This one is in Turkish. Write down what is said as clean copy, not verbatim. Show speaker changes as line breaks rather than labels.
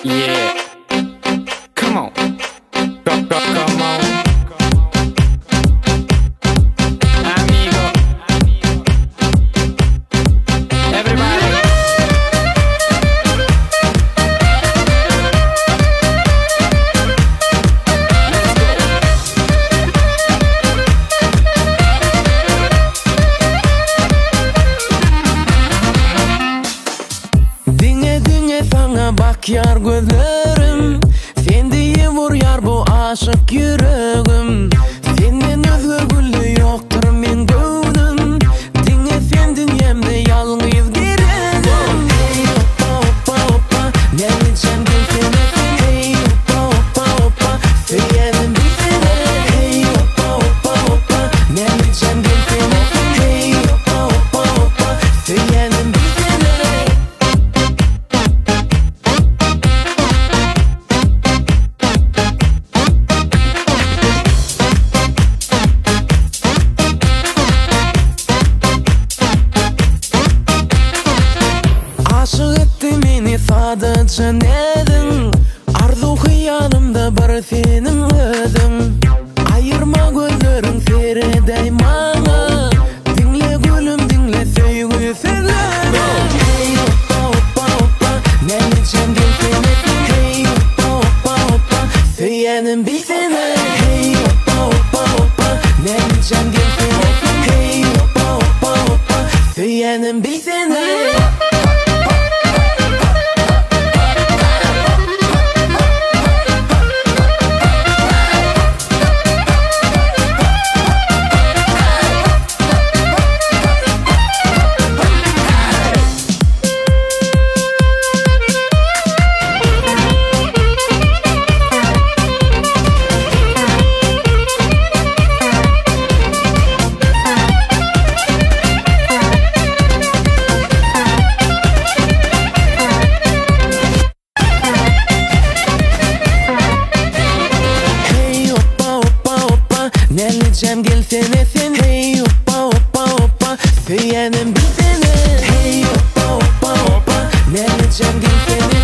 Yeah, come on, come on, amigo, everybody.
Dinle dinle sana bak yar gözlerim, sen diye vur yar bu aşık yüreğim. Senden özgür güllü yoktur men gönlüm. Dinle sen dünyamda yalnız girerim. Hey hoppa hoppa hoppa, ne bileceğim gelsene sen. Hey hoppa hoppa hoppa, söylerim bir sene. Hey hoppa hoppa hoppa, ne bileceğim gelsene sen. Hey hoppa hoppa hoppa, söylerim bir sene. Aşık etti beni sadece nedin, arzu hıyanımda bir senin özün. Ayırma gözlerin seyreder bana, dinle gülüm dinle sevgi sözlerini. Hey hoppa hoppa hoppa, ne bileceğim gelsene sen. Hey hoppa hoppa hoppa, söylerim bir sene. Hey hoppa hoppa hoppa, ne bileceğim gelsene sen. Hey hoppa hoppa hoppa, söylerim bir sene. Ne bileceğim gelsene sen. Hey hoppa hoppa hoppa, söylerim bir sene. Hey hoppa hoppa hoppa, ne bileceğim gelsene